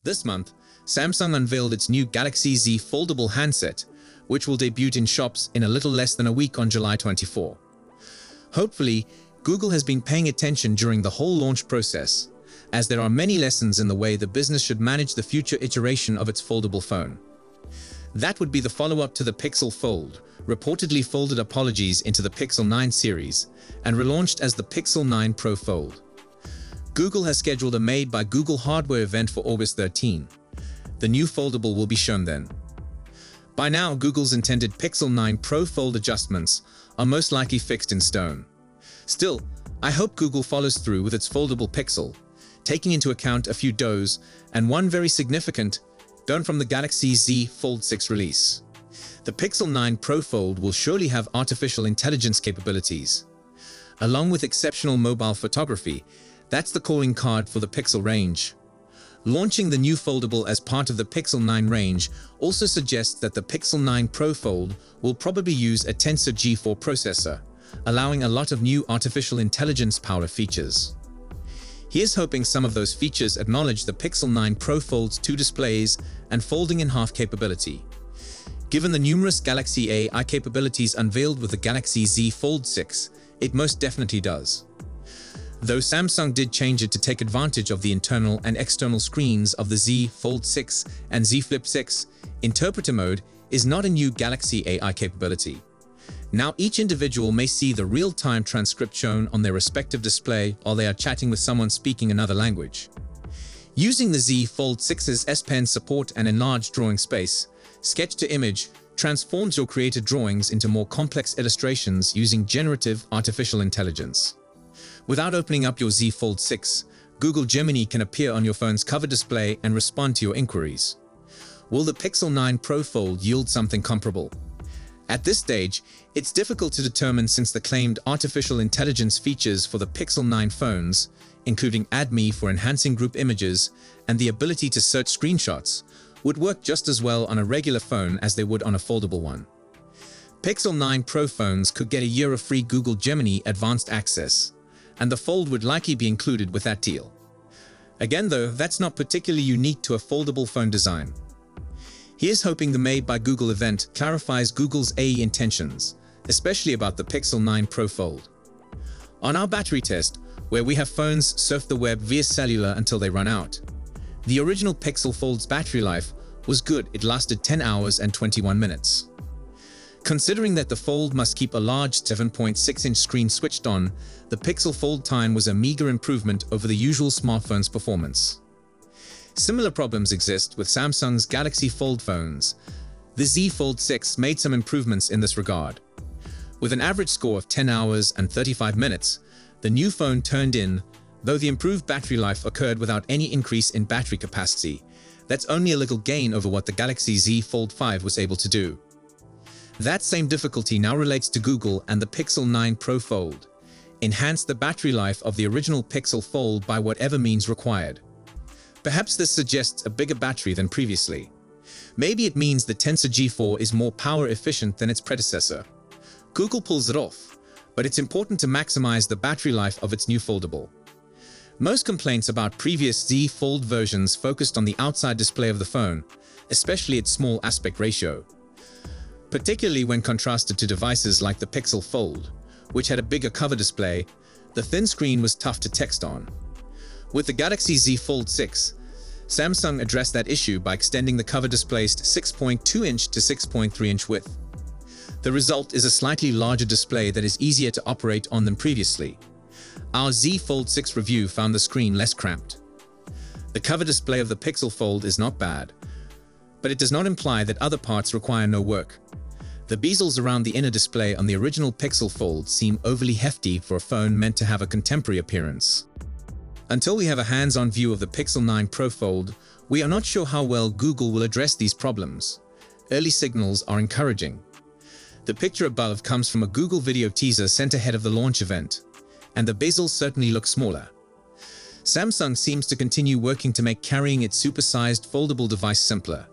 This month, Samsung unveiled its new Galaxy Z foldable handset, which will debut in shops in a little less than a week on July 24. Hopefully, Google has been paying attention during the whole launch process, as there are many lessons in the way the business should manage the future iteration of its foldable phone. That would be the follow-up to the Pixel Fold, reportedly folded apologies into the Pixel 9 series, and relaunched as the Pixel 9 Pro Fold. Google has scheduled a Made by Google hardware event for August 13. The new foldable will be shown then. By now, Google's intended Pixel 9 Pro Fold adjustments are most likely fixed in stone. Still, I hope Google follows through with its foldable Pixel, taking into account a few do's and one very significant don't from the Galaxy Z Fold 6 release. The Pixel 9 Pro Fold will surely have artificial intelligence capabilities. Along with exceptional mobile photography, that's the calling card for the Pixel range. Launching the new foldable as part of the Pixel 9 range also suggests that the Pixel 9 Pro Fold will probably use a Tensor G4 processor, allowing a lot of new artificial intelligence power features. Here's hoping some of those features acknowledge the Pixel 9 Pro Fold's 2 displays and folding in half capability. Given the numerous Galaxy AI capabilities unveiled with the Galaxy Z Fold 6, it most definitely does. Though Samsung did change it to take advantage of the internal and external screens of the Z Fold 6 and Z Flip 6, interpreter mode is not a new Galaxy AI capability. Now each individual may see the real-time transcript shown on their respective display while they are chatting with someone speaking another language. Using the Z Fold 6's S Pen support and enlarged drawing space, sketch to image transforms your created drawings into more complex illustrations using generative artificial intelligence. Without opening up your Z Fold 6, Google Gemini can appear on your phone's cover display and respond to your inquiries. Will the Pixel 9 Pro Fold yield something comparable? At this stage, it's difficult to determine since the claimed artificial intelligence features for the Pixel 9 phones, including Add Me for enhancing group images and the ability to search screenshots, would work just as well on a regular phone as they would on a foldable one. Pixel 9 Pro phones could get a year of free Google Gemini Advanced Access, and the Fold would likely be included with that deal. Again though, that's not particularly unique to a foldable phone design. Here's hoping the Made by Google event clarifies Google's AI intentions, especially about the Pixel 9 Pro Fold. On our battery test, where we have phones surf the web via cellular until they run out, the original Pixel Fold's battery life was good. It lasted 10 hours and 21 minutes. Considering that the Fold must keep a large 7.6-inch screen switched on, the Pixel Fold time was a meager improvement over the usual smartphone's performance. Similar problems exist with Samsung's Galaxy Fold phones. The Z Fold 6 made some improvements in this regard. With an average score of 10 hours and 35 minutes, the new phone turned in, though the improved battery life occurred without any increase in battery capacity. That's only a little gain over what the Galaxy Z Fold 5 was able to do. That same difficulty now relates to Google and the Pixel 9 Pro Fold. Enhance the battery life of the original Pixel Fold by whatever means required. Perhaps this suggests a bigger battery than previously. Maybe it means the Tensor G4 is more power efficient than its predecessor. Google pulls it off, but it's important to maximize the battery life of its new foldable. Most complaints about previous Z Fold versions focused on the outside display of the phone, especially its small aspect ratio. Particularly when contrasted to devices like the Pixel Fold, which had a bigger cover display, the thin screen was tough to text on. With the Galaxy Z Fold 6, Samsung addressed that issue by extending the cover display's 6.2-inch to 6.3-inch width. The result is a slightly larger display that is easier to operate on than previously. Our Z Fold 6 review found the screen less cramped. The cover display of the Pixel Fold is not bad, but it does not imply that other parts require no work. The bezels around the inner display on the original Pixel Fold seem overly hefty for a phone meant to have a contemporary appearance. Until we have a hands-on view of the Pixel 9 Pro Fold, we are not sure how well Google will address these problems. Early signals are encouraging. The picture above comes from a Google video teaser sent ahead of the launch event, and the bezels certainly look smaller. Samsung seems to continue working to make carrying its supersized foldable device simpler.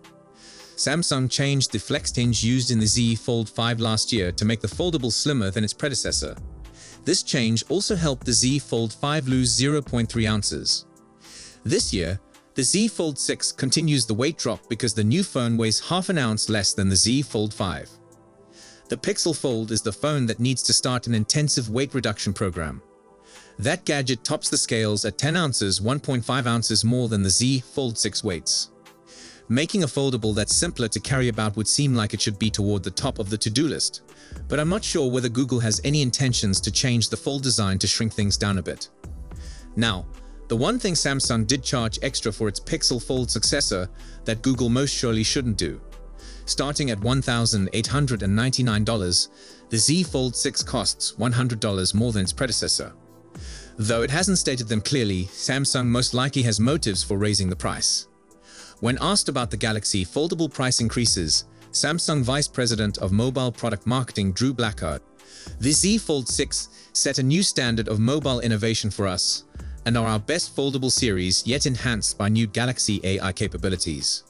Samsung changed the flexed hinge used in the Z Fold 5 last year to make the foldable slimmer than its predecessor. This change also helped the Z Fold 5 lose 0.3 ounces. This year, The Z Fold 6 continues the weight drop because the new phone weighs half an ounce less than the Z Fold 5. The Pixel Fold is the phone that needs to start an intensive weight reduction program. That gadget tops the scales at 10 ounces, 1.5 ounces more than the Z Fold 6 weights. Making a foldable that's simpler to carry about would seem like it should be toward the top of the to-do list, but I'm not sure whether Google has any intentions to change the Fold design to shrink things down a bit. Now, the one thing Samsung did charge extra for its Pixel Fold successor that Google most surely shouldn't do. Starting at $1,899, the Z Fold 6 costs $100 more than its predecessor. Though it hasn't stated them clearly, Samsung most likely has motives for raising the price. When asked about the Galaxy foldable price increases, Samsung Vice President of Mobile Product Marketing Drew Blackard, "The Z Fold 6 set a new standard of mobile innovation for us and are our best foldable series yet enhanced by new Galaxy AI capabilities.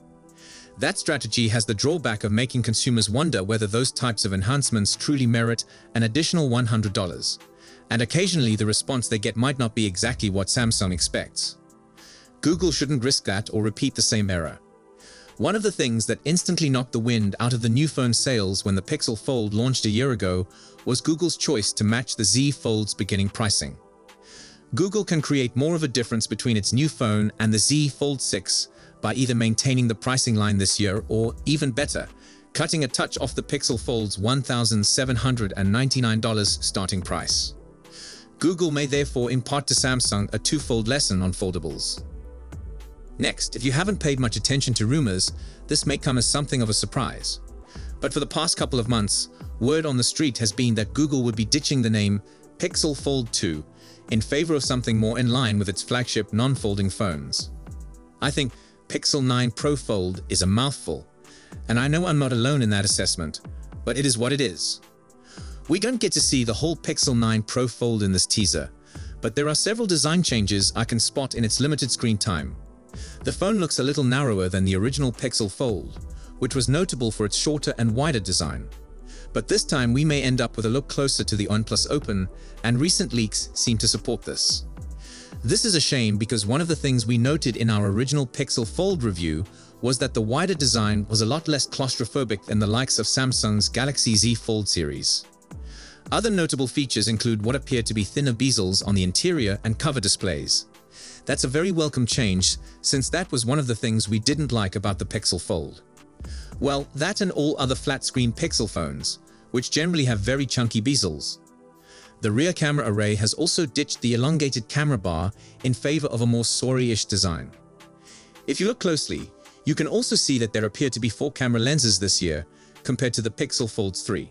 That strategy has the drawback of making consumers wonder whether those types of enhancements truly merit an additional $100, and occasionally the response they get might not be exactly what Samsung expects. Google shouldn't risk that or repeat the same error." One of the things that instantly knocked the wind out of the new phone sales when the Pixel Fold launched a year ago was Google's choice to match the Z Fold's beginning pricing. Google can create more of a difference between its new phone and the Z Fold 6 by either maintaining the pricing line this year or, even better, cutting a touch off the Pixel Fold's $1,799 starting price. Google may therefore impart to Samsung a twofold lesson on foldables. Next, if you haven't paid much attention to rumors, this may come as something of a surprise. But for the past couple of months, word on the street has been that Google would be ditching the name Pixel Fold 2 in favor of something more in line with its flagship non-folding phones. I think Pixel 9 Pro Fold is a mouthful, and I know I'm not alone in that assessment, but it is what it is. We don't get to see the whole Pixel 9 Pro Fold in this teaser, but there are several design changes I can spot in its limited screen time. The phone looks a little narrower than the original Pixel Fold, which was notable for its shorter and wider design. But this time we may end up with a look closer to the OnePlus Open, and recent leaks seem to support this. This is a shame because one of the things we noted in our original Pixel Fold review was that the wider design was a lot less claustrophobic than the likes of Samsung's Galaxy Z Fold series. Other notable features include what appear to be thinner bezels on the interior and cover displays. That's a very welcome change, since that was one of the things we didn't like about the Pixel Fold. Well, that and all other flat-screen Pixel phones, which generally have very chunky bezels. The rear camera array has also ditched the elongated camera bar in favor of a more Sori-ish design. If you look closely, you can also see that there appear to be 4 camera lenses this year, compared to the Pixel Fold's 3.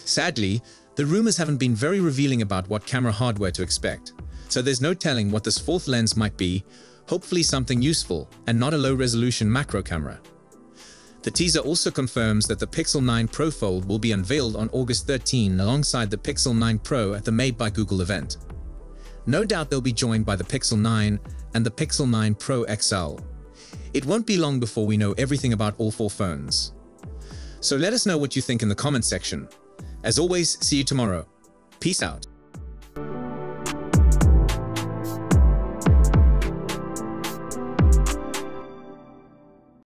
Sadly, the rumors haven't been very revealing about what camera hardware to expect, so there's no telling what this 4th lens might be, hopefully something useful and not a low-resolution macro camera. The teaser also confirms that the Pixel 9 Pro Fold will be unveiled on August 13 alongside the Pixel 9 Pro at the Made by Google event. No doubt they'll be joined by the Pixel 9 and the Pixel 9 Pro XL. It won't be long before we know everything about all 4 phones. So let us know what you think in the comments section. As always, see you tomorrow. Peace out.